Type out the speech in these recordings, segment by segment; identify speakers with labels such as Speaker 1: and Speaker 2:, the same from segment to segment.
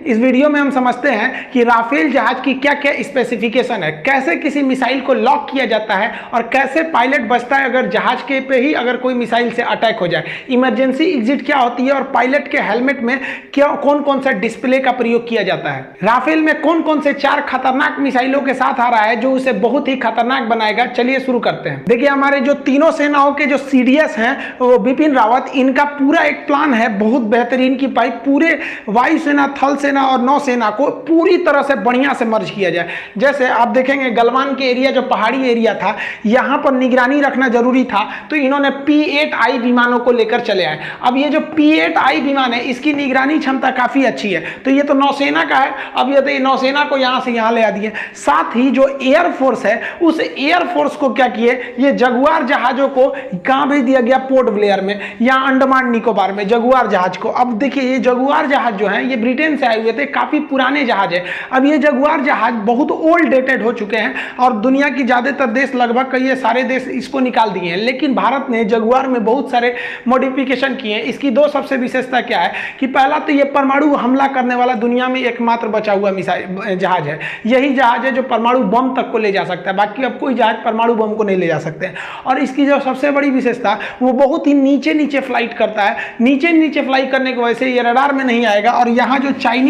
Speaker 1: इस वीडियो में हम समझते हैं कि राफेल जहाज की क्या क्या स्पेसिफिकेशन है, कैसे किसी मिसाइल को लॉक किया जाता है और कैसे पायलट बचता है अगर जहाज के पे ही अगर कोई मिसाइल से अटैक हो जाए, इमरजेंसी एग्जिट क्या होती है और पायलट के हेलमेट में क्या कौन कौन सा डिस्प्ले का प्रयोग किया जाता है, राफेल में कौन कौन से 4 खतरनाक मिसाइलों के साथ आ रहा है जो उसे बहुत ही खतरनाक बनाएगा। चलिए शुरू करते हैं। देखिए, हमारे जो तीनों सेनाओं के जो सीडीएस हैं वो बिपिन रावत, इनका पूरा एक प्लान है बहुत बेहतरीन की पूरे वायुसेना, थल सेना और नौसेना को पूरी तरह से बढ़िया से मर्ज किया जाए। जैसे आप देखेंगे गलवान के एरिया जो पहाड़ी एरिया था, यहां पर निगरानी रखना जरूरी था, तो इन्होंने P-8I विमानों को लेकर चले आए। अब ये जो P-8I विमान है इसकी निगरानी क्षमता काफी अच्छी है, तो ये तो नौसेना का है। अब ये तो नौसेना को यहां से यहां ले आ दिए। साथ ही जो एयरफोर्स है उस एयरफोर्स को क्या किए, ये जगुआर जहाजों को कहां भेज दिया गया, पोर्ट ब्लेयर में या अंडमान निकोबार में जगुआर जहाज को। अब देखिए, ये जगुआर जहाज जो है ये ब्रिटेन से आए हुए थे, काफी पुराने जहाज है। अब ये जगुआर जहाज बहुत ओल्ड डेटेड हो चुके हैं और दुनिया की ज्यादातर देश, लगभग कई सारे देश इसको निकाल दिए हैं, लेकिन भारत ने जगुआर में बहुत सारे मॉडिफिकेशन किए हैं। इसकी 2 सबसे विशेषता क्या है कि पहला तो ये परमाणु हमला करने वाला दुनिया में एकमात्र बचा हुआ मिसाइल जहाज है। यही जहाज है जो परमाणु बम तक को ले जा सकता है, बाकी अब कोई जहाज परमाणु बम को नहीं ले जा सकते हैं। और इसकी जो सबसे बड़ी विशेषता वो बहुत ही नीचे नीचे फ्लाइट करता है। नीचे नीचे फ्लाई करने की वजह से ये रडार में नहीं आएगा और यहाँ जो चाइनीज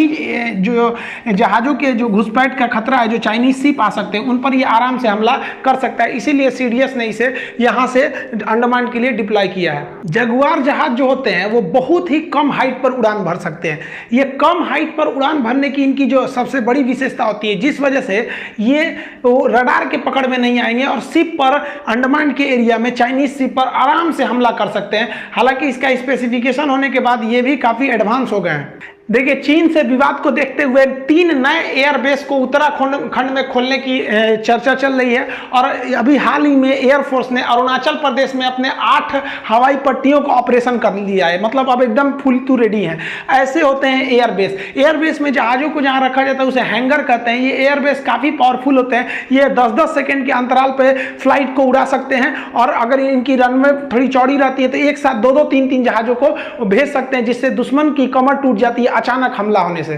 Speaker 1: जो जहाजों के जो घुसपैठ का खतरा है, जो चाइनीज शिप आ सकते हैं, उन पर ये आराम से हमला कर सकता है। इसीलिए सीडीएस ने इसे यहाँ से अंडमान के लिए डिप्लॉय किया है। जगुआर जहाज जो होते हैं वो बहुत ही कम हाइट पर उड़ान भर सकते हैं। ये कम हाइट पर उड़ान भरने की इनकी जो सबसे बड़ी विशेषता होती है, जिस वजह से ये रडार के पकड़ में नहीं आएंगे और शिप पर, अंडमान के एरिया में चाइनीज शिप पर आराम से हमला कर सकते हैं। हालांकि इसका स्पेसिफिकेशन होने के बाद ये भी काफी एडवांस हो गए हैं। देखिए, चीन से विवाद को देखते हुए 3 नए एयरबेस को उत्तराखंड में खोलने की चर्चा चल रही है और अभी हाल ही में एयरफोर्स ने अरुणाचल प्रदेश में अपने 8 हवाई पट्टियों का ऑपरेशन कर लिया है। मतलब अब एकदम फुल टू रेडी हैं। ऐसे होते हैं एयरबेस। एयरबेस में जहाजों को जहां रखा जाता है उसे हैंगर कहते हैं। ये एयरबेस काफी पावरफुल होते हैं। ये 10-10 सेकेंड के अंतराल पर फ्लाइट को उड़ा सकते हैं और अगर इनकी रनवे थोड़ी चौड़ी रहती है तो एक साथ 2-2, 3-3 जहाजों को भेज सकते हैं, जिससे दुश्मन की कमर टूट जाती है अचानक हमला होने से।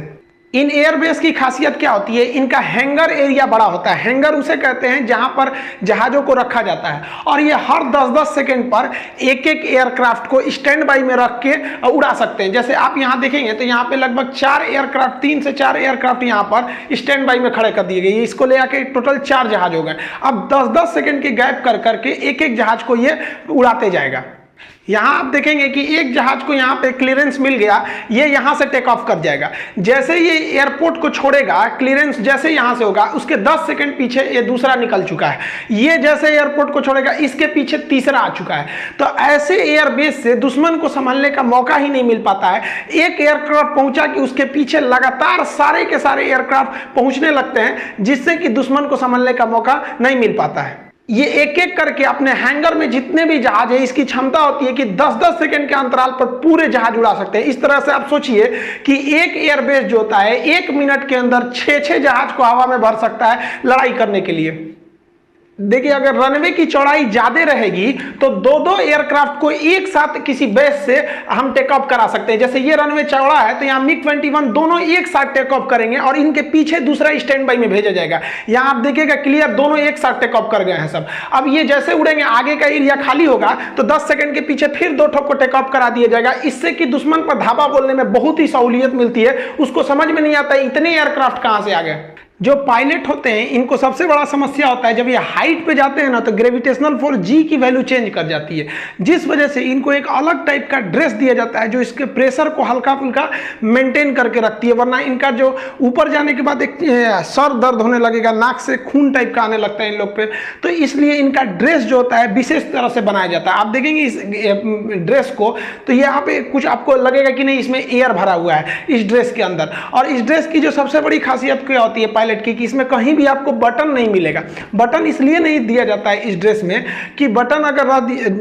Speaker 1: इन एयरबेस की खासियत क्या होती है, इनका हैंगर एरिया बड़ा होता है। हैंगर उसे कहते हैं जहां पर जहाजों को रखा जाता है और ये हर 10-10 सेकेंड पर एक-एक एयरक्राफ्ट को स्टैंड बाई में रख के उड़ा सकते हैं। जैसे आप यहां देखेंगे तो यहां पे लगभग 4 एयरक्राफ्ट, 3 से 4 एयरक्राफ्ट यहां पर स्टैंड बाई में खड़े कर दिए गए। इसको ले आके टोटल 4 जहाज हो गए। अब 10-10 सेकेंड के गैप कर करके एक-एक जहाज को ये उड़ाते जाएगा। यहां आप देखेंगे कि एक जहाज को यहां पे क्लियरेंस मिल गया, ये यहां से टेक ऑफ कर जाएगा। जैसे ये एयरपोर्ट को छोड़ेगा, क्लियरेंस जैसे यहां से होगा, उसके 10 सेकंड पीछे ये दूसरा निकल चुका है। ये जैसे एयरपोर्ट को छोड़ेगा, इसके पीछे तीसरा आ चुका है। तो ऐसे एयरबेस से दुश्मन को संभालने का मौका ही नहीं मिल पाता है। एक एयरक्राफ्ट पहुंचा कि उसके पीछे लगातार सारे के सारे एयरक्राफ्ट पहुंचने लगते हैं, जिससे कि दुश्मन को संभालने का मौका नहीं मिल पाता है। ये एक-एक करके अपने हैंगर में जितने भी जहाज है, इसकी क्षमता होती है कि 10-10 सेकंड के अंतराल पर पूरे जहाज उड़ा सकते हैं। इस तरह से आप सोचिए कि एक एयरबेस जो होता है 1 मिनट के अंदर 6-6 जहाज को हवा में भर सकता है लड़ाई करने के लिए। देखिए, अगर रनवे की चौड़ाई ज्यादा रहेगी तो 2-2 एयरक्राफ्ट को एक साथ किसी बेस से हम टेक ऑफ करा सकते हैं। जैसे ये रनवे चौड़ा है तो यहाँ MiG-21 दोनों एक साथ टेक ऑफ करेंगे और इनके पीछे दूसरा स्टैंड बाई में भेजा जाएगा। यहाँ आप देखिएगा क्लियर, दोनों एक साथ टेक ऑफ कर गए हैं सब। अब ये जैसे उड़ेंगे, आगे का एरिया खाली होगा तो 10 सेकंड के पीछे फिर 2 ठोक को टेक ऑफ करा दिया जाएगा। इससे कि दुश्मन पर धावा बोलने में बहुत ही सहूलियत मिलती है। उसको समझ में नहीं आता इतने एयरक्राफ्ट कहां से आ गए। जो पायलट होते हैं इनको सबसे बड़ा समस्या होता है जब ये हाइट पे जाते हैं ना, तो ग्रेविटेशनल फोर्स जी की वैल्यू चेंज कर जाती है, जिस वजह से इनको एक अलग टाइप का ड्रेस दिया जाता है जो इसके प्रेशर को हल्का फुल्का मेंटेन करके रखती है। वरना इनका जो ऊपर जाने के बाद एक सर दर्द होने लगेगा, नाक से खून टाइप का आने लगता है इन लोग पे। तो इसलिए इनका ड्रेस जो होता है विशेष तरह से बनाया जाता है। आप देखेंगे इस ड्रेस को तो यहाँ पे कुछ आपको लगेगा कि नहीं, इसमें एयर भरा हुआ है इस ड्रेस के अंदर। और इस ड्रेस की जो सबसे बड़ी खासियत क्या होती है पायलट की, कि इसमें कहीं भी आपको बटन नहीं मिलेगा। बटन इसलिए नहीं दिया जाता है इस ड्रेस में कि बटन अगर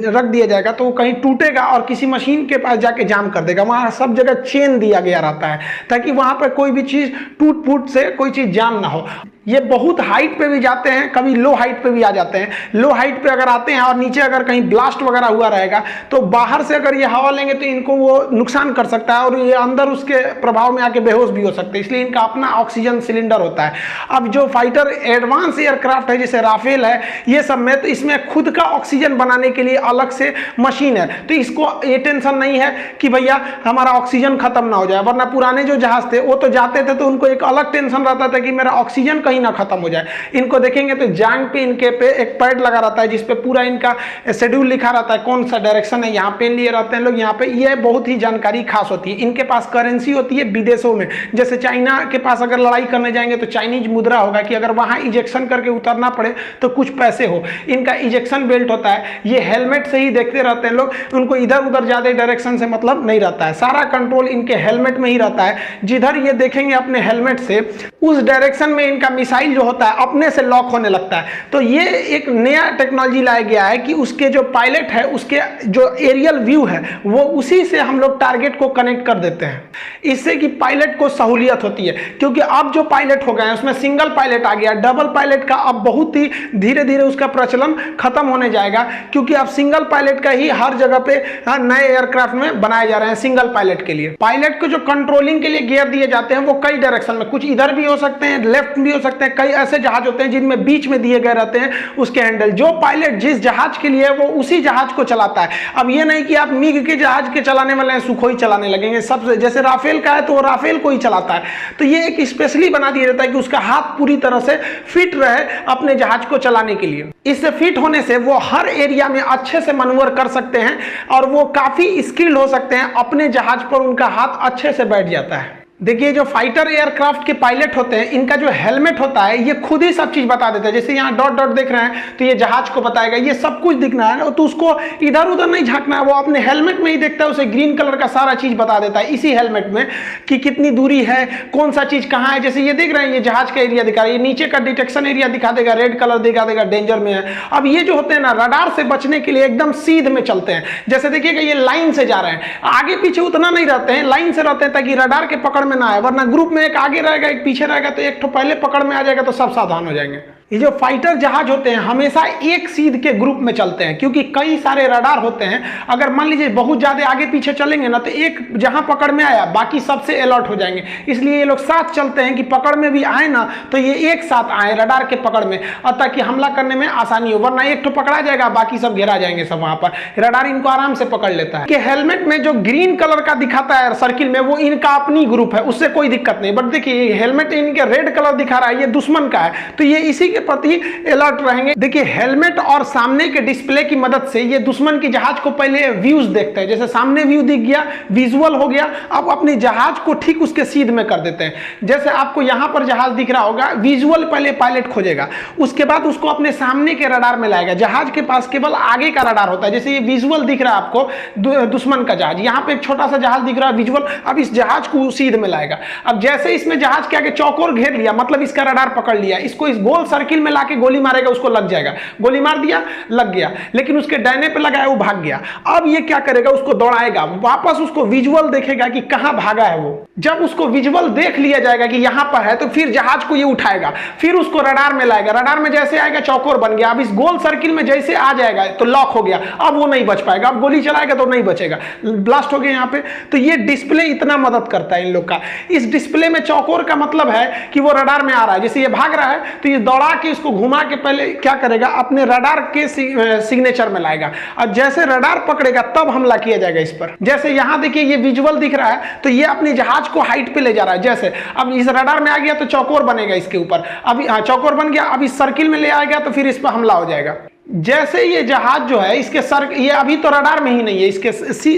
Speaker 1: रख दिया जाएगा तो वो कहीं टूटेगा और किसी मशीन के पास जाके जाम कर देगा। वहां सब जगह चेन दिया गया रहता है ताकि वहां पर कोई भी चीज टूट फूट से कोई चीज जाम ना हो। ये बहुत हाइट पे भी जाते हैं, कभी लो हाइट पे भी आ जाते हैं। लो हाइट पे अगर आते हैं और नीचे अगर कहीं ब्लास्ट वगैरह हुआ रहेगा तो बाहर से अगर ये हवा लेंगे तो इनको वो नुकसान कर सकता है और ये अंदर उसके प्रभाव में आके बेहोश भी हो सकते हैं, इसलिए इनका अपना ऑक्सीजन सिलेंडर होता है। अब जो फाइटर एडवांस एयरक्राफ्ट है जैसे राफेल है, ये सब में तो इसमें खुद का ऑक्सीजन बनाने के लिए अलग से मशीन है, तो इसको ये टेंशन नहीं है कि भैया हमारा ऑक्सीजन खत्म ना हो जाए। वरना पुराने जो जहाज थे वो तो जाते थे तो उनको एक अलग टेंशन रहता था कि मेरा ऑक्सीजन कहीं ना खत्म हो जाए। इनको देखेंगे तो जांग पे इनके पे एक पैड लगा रहता है जिसपे पूरा इनका शेड्यूल लिखा रहता है, कौन सा डायरेक्शन है, यहाँ पेन लिए रहते हैं लोग यहाँ पे। ये बहुत ही जानकारी खास होती है। इनके पास करेंसी होती है विदेशों में, जैसे चाइना के पास अगर लड़ाई करने जाएंगे तो चाइनीज मुद्रा होगा कि अगर वहां इजेक्शन करके उतरना पड़े तो कुछ पैसे हो। इनका इजेक्शन बेल्ट होता है, ये हेलमेट से ही देखते रहते हैं लोग, उनको इधर उधर ज्यादा डायरेक्शन से मतलब नहीं रहता है, सारा कंट्रोल इनके हेलमेट में ही रहता है। जिधर ये देखेंगे अपने हेलमेट से उस डायरेक्शन में इनका मिसाइल जो होता है अपने से लॉक होने लगता है। तो ये एक नया टेक्नोलॉजी लाया गया है कि उसके जो पायलट है उसके जो एरियल व्यू है वो उसी से हम लोग टारगेट को कनेक्ट कर देते हैं, इससे कि पायलट को सहूलियत होती है। क्योंकि अब जो पायलट हो गए हैं उसमें सिंगल पायलट आ गया, डबल पायलट का अब बहुत ही धीरे धीरे उसका प्रचलन खत्म होने जाएगा, क्योंकि अब सिंगल पायलट का ही हर जगह पे नए एयरक्राफ्ट में बनाए जा रहे हैं सिंगल पायलट के लिए। पायलट को जो कंट्रोलिंग के लिए गियर दिए जाते हैं वो कई डायरेक्शन में, कुछ इधर भी हो सकते हैं, लेफ्ट भी हो सकते हैं, कई ऐसे जहाज होते हैं जिनमें बीच में दिए गए रहते हैं उसके हैंडल। जो पायलट जिस जहाज के लिए है वो उसी जहाज को चलाता है। अब ये नहीं कि आप मिग के जहाज के चलाने वाले हैं सुखोई चलाने लगेंगे, सबसे जैसे राफेल का है तो वो राफेल को ही चलाता है। तो ये एक स्पेशली बना दिया जाता है कि उसका हाथ पूरी तरह से फिट रहे अपने जहाज को चलाने के लिए। इससे फिट होने से वो हर एरिया में अच्छे से मनूवर कर सकते हैं और वो काफी स्किल्ड हो सकते हैं, अपने जहाज पर उनका हाथ अच्छे से बैठ जाता है। देखिए जो फाइटर एयरक्राफ्ट के पायलट होते हैं इनका जो हेलमेट होता है ये खुद ही सब चीज बता देता है। जैसे यहाँ डॉट डॉट देख रहे हैं तो ये जहाज को बताएगा, ये सब कुछ दिखना है तो उसको इधर उधर नहीं झांकना है, वो अपने हेलमेट में ही देखता है, उसे ग्रीन कलर का सारा चीज बता देता है इसी हेलमेट में कि कितनी दूरी है, कौन सा चीज कहाँ है। जैसे ये देख रहे हैं ये जहाज का एरिया दिखा रहा है, ये नीचे का डिटेक्शन एरिया दिखा देगा, रेड कलर दिखा देगा डेंजर में है। अब ये जो होते हैं ना रडार से बचने के लिए एकदम सीध में चलते हैं। जैसे देखिएगा ये लाइन से जा रहे हैं, आगे पीछे उतना नहीं रहते हैं, लाइन से रहते हैं ताकि रडार के पकड़ में ना आए। वरना ग्रुप में एक आगे रहेगा एक पीछे रहेगा तो एक तो पहले पकड़ में आ जाएगा तो सब सावधान हो जाएंगे। ये जो फाइटर जहाज होते हैं हमेशा एक सीध के ग्रुप में चलते हैं, क्योंकि कई सारे रडार होते हैं। अगर मान लीजिए बहुत ज्यादा आगे पीछे चलेंगे ना तो एक जहां पकड़ में आया बाकी सबसे अलर्ट हो जाएंगे, इसलिए ये लोग साथ चलते हैं कि पकड़ में भी आए ना तो ये एक साथ आए रडार के पकड़ में, और ताकि हमला करने में आसानी हो। वरना एक तो पकड़ा जाएगा बाकी सब घेरा जाएंगे सब, वहां पर रडार इनको आराम से पकड़ लेता है। कि हेलमेट में जो ग्रीन कलर का दिखाता है सर्किल में वो इनका अपनी ग्रुप है, उससे कोई दिक्कत नहीं। बट देखिए हेलमेट इनके रेड कलर दिखा रहा है ये दुश्मन का है, तो ये इसी के प्रति अलर्ट रहेंगे। देखिए हेलमेट और सामने के डिस्प्ले की मदद से ये दुश्मन की जहाज को पहले व्यूज देखते हैं। जैसे सामने व्यू दिख गया, विजुअल हो गया, अब अपने जहाज को ठीक उसके सीध में कर देते हैं। जैसे आपको यहां पर जहाज दिख रहा होगा, विजुअल पहले पायलट खोजेगा, उसके बाद उसको अपने सामने के रडार में लाएगा। जहाज के पास केवल आगे का रडार होता है। जैसे ये विजुअल दिख रहा है आपको दुश्मन का जहाज, यहाँ पे एक छोटा सा जहाज दिख रहा है विजुअल, अब इस जहाज को सीध में लाएगा। अब जैसे इसमें जहाज के आगे चौकोर घेर लिया मतलब इसका रडार पकड़ लिया, इसको इस गोल सर्किल में लाके गोली मारेगा, उसको लग जाएगा। गोली मार दिया लग गया, लेकिन उसके डायने पे लगाया वो भाग गया। अब ये क्या करेगा, उसको दौड़ाएगा, वापस उसको विजुअल देखेगा कि कहां भागा है वो। जब उसको विजुअल देख लिया जाएगा कि यहां पर है तो फिर जहाज को ये उठाएगा, फिर उसको रडार में लाएगा। रडार में जैसे आएगा चौकोर बन गया, अब इस गोल सर्किल में जैसे आ जाएगा तो लॉक हो गया, अब वो नहीं बच पाएगा। अब गोली चलाएगा तो नहीं बचेगा, ब्लास्ट हो गया यहाँ पे। तो ये डिस्प्ले इतना मदद करता है इन लोग का। इस डिस्प्ले में चौकोर का मतलब है कि वो रडार में आ रहा है। जैसे ये भाग रहा है तो ये दौड़ा के इसको घुमा के पहले क्या करेगा, अपने रडार के सिग्नेचर में लाएगा, और जैसे रडार पकड़ेगा तब हमला किया जाएगा इस पर। जैसे यहां देखिए ये विजुअल दिख रहा है तो ये अपने जहाज को हाइट पे ले जा रहा है। जैसे अब इस रडार में आ गया तो चौकोर बनेगा इसके ऊपर, अब चौकोर बन गया, अब इस सर्किल में ले आएगा तो फिर इस पर हमला हो जाएगा। जैसे ये जहाज जो है इसके ये अभी तो रडार में ही नहीं है, इसके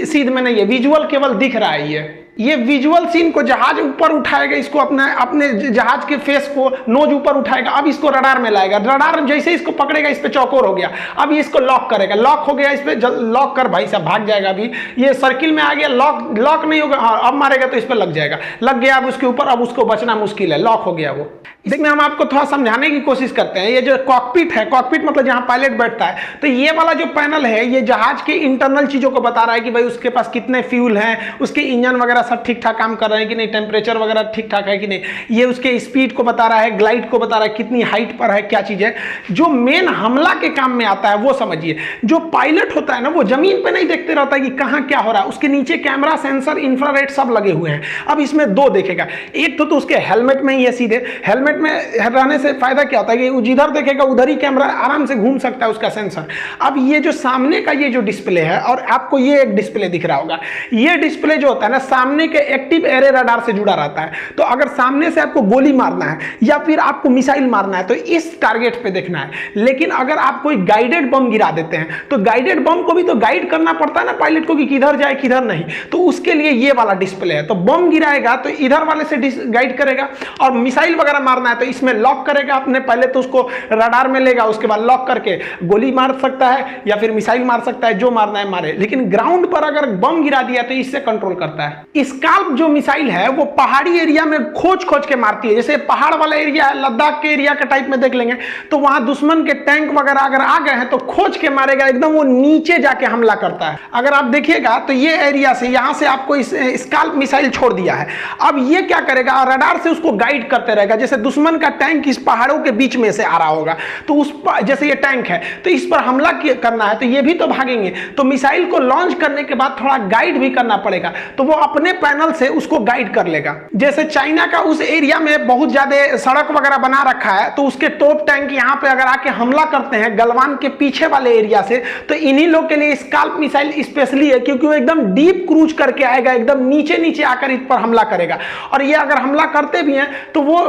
Speaker 1: सीध में नहीं है, विजुअल केवल दिख रहा है। ये विजुअल सीन को जहाज ऊपर उठाएगा, इसको अपने जहाज के फेस को नोज ऊपर उठाएगा, अब इसको रडार में लाएगा। रडार जैसे इसको पकड़ेगा इस पे चौकोर हो गया, अब ये इसको लॉक करेगा, लॉक हो गया, इस पे लॉक कर भाई साहब भाग जाएगा। अभी ये सर्किल में आ गया, लॉक नहीं होगा, हाँ अब मारेगा तो इस पे लग जाएगा, लग गया अब उसके ऊपर, अब उसको बचना मुश्किल है, लॉक हो गया वो। इसमें हम आपको थोड़ा समझाने की कोशिश करते हैं। ये जो कॉकपिट है, कॉकपिट मतलब जहां पायलट बैठता है, तो ये वाला जो पैनल है ये जहाज के इंटरनल चीजों को बता रहा है कि भाई उसके पास कितने फ्यूल हैं, उसके इंजन वगैरह सब ठीक ठाक काम कर रहे हैं कि नहीं, टेम्परेचर वगैरह ठीक ठाक है कि नहीं, ये उसके स्पीड को बता रहा है, ग्लाइड को बता रहा है, कितनी हाइट पर है, क्या चीज है। जो मेन हमला के काम में आता है वो समझिए। जो पायलट होता है ना, वो जमीन पे नहीं देखते रहता है कि कहां क्या हो रहा है, उसके नीचे कैमरा, सेंसर, इंफ्रारेड सब लगे हुए हैं। अब इसमें दो देखेगा, एक तो उसके हेलमेट में ही है, सीधे हेलमेट में रहने से फायदा क्या होता है कि जिधर देखेगा उधर ही कैमरा आराम से घूम सकता है उसका सेंसर। अब ये जो सामने का ये जो डिस्प्ले है, और आपको ये एक डिस्प्ले दिख रहा होगा, ये डिस्प्ले जो होता है ना सामने के एक्टिव एरे रडार से जुड़ा रहता है। तो अगर सामने से आपको गोली मारना है या फिर आपको मिसाइल मारना है तो इस टारगेट पे देखना है। लेकिन अगर आप कोई गाइडेड बम गिरा देते हैं तो गाइडेड बम को भी तो गाइड करना पड़ता है ना पायलट को कि किधर जाए किधर नहीं, तो उसके लिए ये वाला डिस्प्ले है। तो बम गिराएगा तो इधर वाले से गाइड करेगा, और मिसाइल वगैरह मारना है तो इसमें लॉक करेगा अपने, पहले तो उसको रडार में लेगा, उसके बाद लॉक करके गोली मार सकता है या फिर मिसाइल मार सकता है, जो मारना है मारे। लेकिन ग्राउंड पर अगर बम गिरा दिया तो इससे कंट्रोल करता है। स्काल्प जो मिसाइल है वो पहाड़ी एरिया में खोज खोज के मारती है। जैसे पहाड़ वाला एरिया है, लद्दाख के एरिया का टाइप में देख लेंगे, तो वहां दुश्मन के टैंक वगैरह अगर आ गए हैं तो खोज के मारेगा, एकदम वो नीचे जाके हमला करता है। अगर आप देखिएगा तो ये एरिया से, यहां से आपको स्काल्प मिसाइल छोड़ दिया है। अब ये क्या करेगा, रडार से उसको गाइड करते रहेगा। जैसे दुश्मन का टैंक इस पहाड़ों के बीच में से आ रहा होगा, तो उस पर, जैसे ये टैंक है तो इस पर हमला करना है तो ये भी तो भागेंगे, तो मिसाइल को लॉन्च करने के बाद थोड़ा गाइड भी करना पड़ेगा, तो वो अपने पैनल से उसको गाइड कर लेगा। जैसे चाइना का उस एरिया में बहुत ज्यादा सड़क वगैरह बना रखा है, तो उसके टॉप टैंक यहाँ पे अगर आके हमला करते हैं गलवान के पीछे वाले एरिया से, तो इन्हीं लोग के लिए स्काल्प मिसाइल स्पेशली है, क्योंकि वो एकदम डीप क्रूज करके आएगा, एकदम नीचे नीचे आकर इस पर हमला करेगा। और ये अगर हमला करते भी हैं तो वो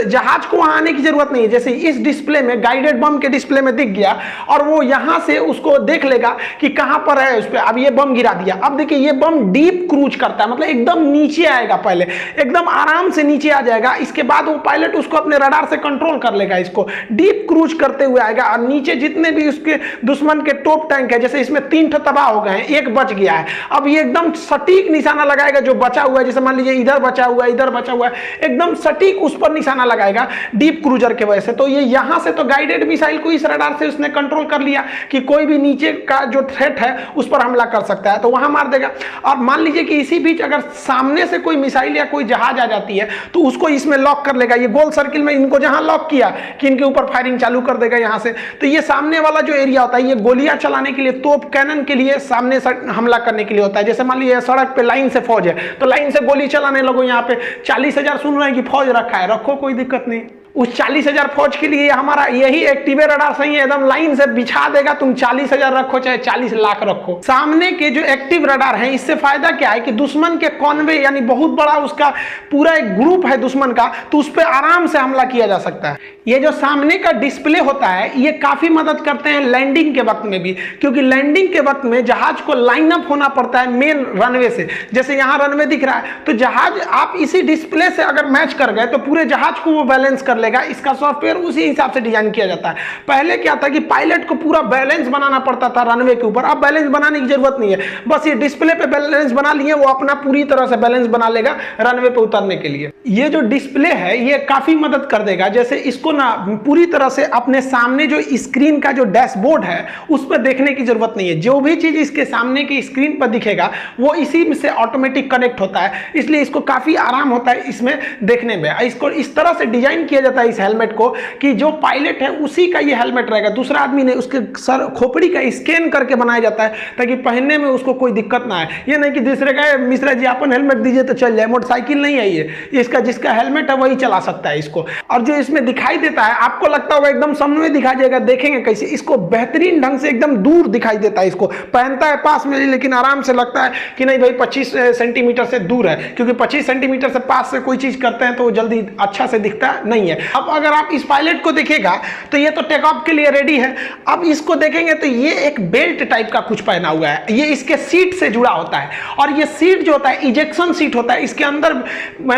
Speaker 1: जहाज को वहां आने की जरूरत नहीं है। जैसे इस डिस्प्ले में गाइडेड बम के डिस्प्ले में दिख गया, और वो यहां से उसको देख लेगा कि कहां पर है उस पे। अब ये बम गिरा दिया, अब देखिए ये बम डीप क्रूज करता है, मतलब एकदम नीचे आएगा, पहले एकदम आराम से नीचे आ जाएगा, इसके बाद वो पायलट उसको अपने रडार से कंट्रोल कर लेगा, इसको डीप क्रूज करते हुए आएगा। और नीचे जितने भी उसके दुश्मन के टॉप टैंक है, जैसे इसमें 3 तबाह हो गए हैं, एक बच गया है, अब ये एकदम सटीक निशाना लगाएगा जो बचा हुआ है। जैसे मान लीजिए इधर बचा हुआ है, इधर बचा हुआ है, एकदम सटीक उस पर निशाना लगाएगा डीप क्रूजर के वजह से। तो ये यहां से तो गाइडेड मिसाइल को इस रडार से उसने कंट्रोल कर लिया कि कोई भी नीचे का जो थ्रेट है उस पर हमला कर सकता है, तो वहां मार देगा। और मान लीजिए कि इसी बीच अगर सामने से कोई मिसाइल या कोई जहाज आ जाती है तो उसको इसमें लॉक कर लेगा। ये गोल सर्किल में इनको जहां लॉक किया कि इनके ऊपर फायरिंग चालू कर देगा यहां से। तो ये सामने वाला जो एरिया होता है ये गोलियां चलाने के लिए, तोप कैनन के लिए, सामने से हमला करने के लिए होता है। जैसे मान लीजिए सड़क पे लाइन से फौज है तो लाइन से गोली चलाने लगो। यहाँ पे 40,000 सुन रहे हैं कि फौज रखा है, रखो, कोई दिक्कत नहीं। उस 40,000 फौज के लिए हमारा यही एक्टिव रडार सही है, एकदम लाइन से बिछा देगा। तुम 40,000 रखो चाहे 40 लाख रखो। सामने के जो एक्टिव रडार है इससे फायदा क्या है कि दुश्मन के कॉन्वे यानी बहुत बड़ा उसका पूरा एक ग्रुप है दुश्मन का, तो उस पर आराम से हमला किया जा सकता है। ये जो सामने का डिस्प्ले होता है ये काफी मदद करते हैं लैंडिंग के वक्त में भी, क्योंकि लैंडिंग के वक्त में जहाज को लाइन अप होना पड़ता है मेन रनवे से। जैसे यहाँ रनवे दिख रहा है तो जहाज आप इसी डिस्प्ले से अगर मैच कर गए तो पूरे जहाज को वो बैलेंस कर लेगा। इसका सॉफ्टवेयर उसी हिसाब से डिजाइन किया जाता है। पहले क्या था कि पायलट को पूरा बैलेंस बनाना पड़ता था रनवे के ऊपर, अब बैलेंस बनाने की जरूरत नहीं है, बस ये डिस्प्ले पे बैलेंस बना लिए, वो अपना पूरी तरह से बैलेंस बना लेगा रनवे पे उतरने के लिए। ये जो डिस्प्ले है ये काफी मदद कर देगा। जैसे इसको ना पूरी तरह से अपने सामने जो स्क्रीन का जो डैशबोर्ड है उस पर देखने की जरूरत नहीं है, जो भी चीज इसके सामने की स्क्रीन पर दिखेगा वो इसी में से ऑटोमेटिक कनेक्ट होता है, इसलिए इसको काफी आराम होता है इसमें देखने में। इसको इस तरह से डिजाइन किया जाता है इस हेलमेट को कि जो पायलट है उसी का ये हेलमेट रहेगा, दूसरा आदमी ने उसके सर खोपड़ी का स्कैन करके बनाया जाता है ताकि पहनने में उसको कोई दिक्कत ना आए। ये नहीं कि दूसरे का मिश्रा जी अपन हेलमेट दीजिए तो चल जाए, मोटरसाइकिल नहीं है ये, इसका जिसका हेलमेट है वही चला सकता है इसको। और जो इसमें दिखाई देता है आपको लगता होगा एकदम सामने दिखाई देगा, देखेंगे कैसे, इसको बेहतरीन ढंग से एकदम दूर दिखाई देता है। इसको पहनता है पास में लेकिन आराम से लगता है कि नहीं भाई 25 सेंटीमीटर से दूर है, क्योंकि 25 सेंटीमीटर से पास से कोई चीज करते हैं तो वो जल्दी अच्छा से दिखता नहीं है। अब अगर आप इस पायलट को देखेगा तो ये तो टेक ऑफ के लिए रेडी है। अब इसको देखेंगे तो ये एक बेल्ट टाइप का कुछ पहना हुआ है, ये इसके सीट से जुड़ा होता है। और ये सीट जो होता है इजेक्शन सीट होता है, इसके अंदर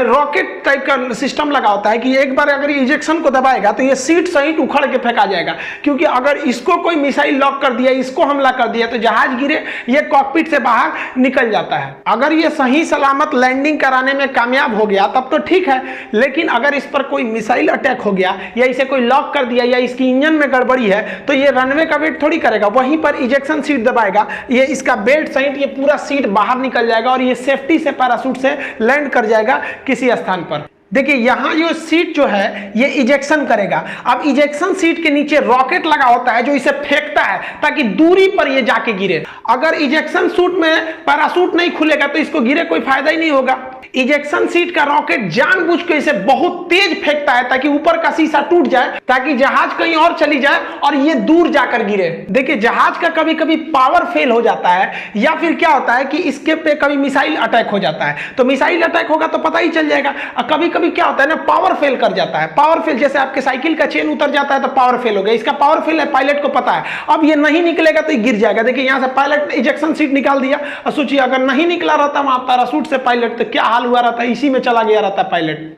Speaker 1: रॉकेट टाइप का सिस्टम लगा होता है कि एक बार अगर इजेक्शन को दबाएगा तो ये सीट सहित उखड़ के फेंका जाएगा, क्योंकि अगर इसको कोई मिसाइल लॉक कर दिया, इसको हमला कर दिया तो जहाज गिरे ये कॉकपिट से बाहर निकल जाता है। अगर ये सही सलामत लैंडिंग कराने में कामयाब हो गया तब तो ठीक है, लेकिन अगर इस पर कोई मिसाइल अटैक हो गया या इसे कोई लॉक कर दिया या इसकी इंजन में गड़बड़ी है तो ये रनवे का वेट थोड़ी करेगा, वहीं पर इजेक्शन सीट दबाएगा, ये इसका बेल्ट सहित ये पूरा सीट बाहर निकल जाएगा और ये सेफ्टी से पैराशूट से लैंड कर जाएगा किसी स्थान पर। देखिए यहां जो सीट जो है ये इजेक्शन करेगा। अब इजेक्शन सीट के नीचे रॉकेट लगा होता है जो इसे फेंकता है ताकि दूरी पर ये जाके गिरे। अगर इजेक्शन सूट में पैराशूट नहीं खुलेगा तो इसको गिरे कोई फायदा ही नहीं होगा। इजेक्शन सीट का रॉकेट जानबूझ के इसे बहुत तेज फेंकता है ताकि ऊपर का शीशा टूट जाए, ताकि जहाज कहीं और चली जाए और ये दूर जाकर गिरे। देखिए जहाज का कभी कभी पावर फेल हो जाता है या फिर क्या होता है कि इसके पे कभी मिसाइल अटैक हो जाता है, तो मिसाइल अटैक होगा तो पता ही चल जाएगा। कभी कभी क्या होता है ना, पावर फेल कर जाता है। पावर फेल जैसे आपके साइकिल का चेन उतर जाता है तो पावर फेल हो गया, इसका पावर फेल है, पायलट को पता है। अब ये नहीं निकलेगा तो ये गिर जाएगा। देखिए यहां से पायलट ने इजेक्शन सीट निकाल दिया और सोचिए अगर नहीं निकला रहता वहां पैराशूट से पायलट तो क्या हाल हुआ रहता, इसी में चला गया रहता पायलट।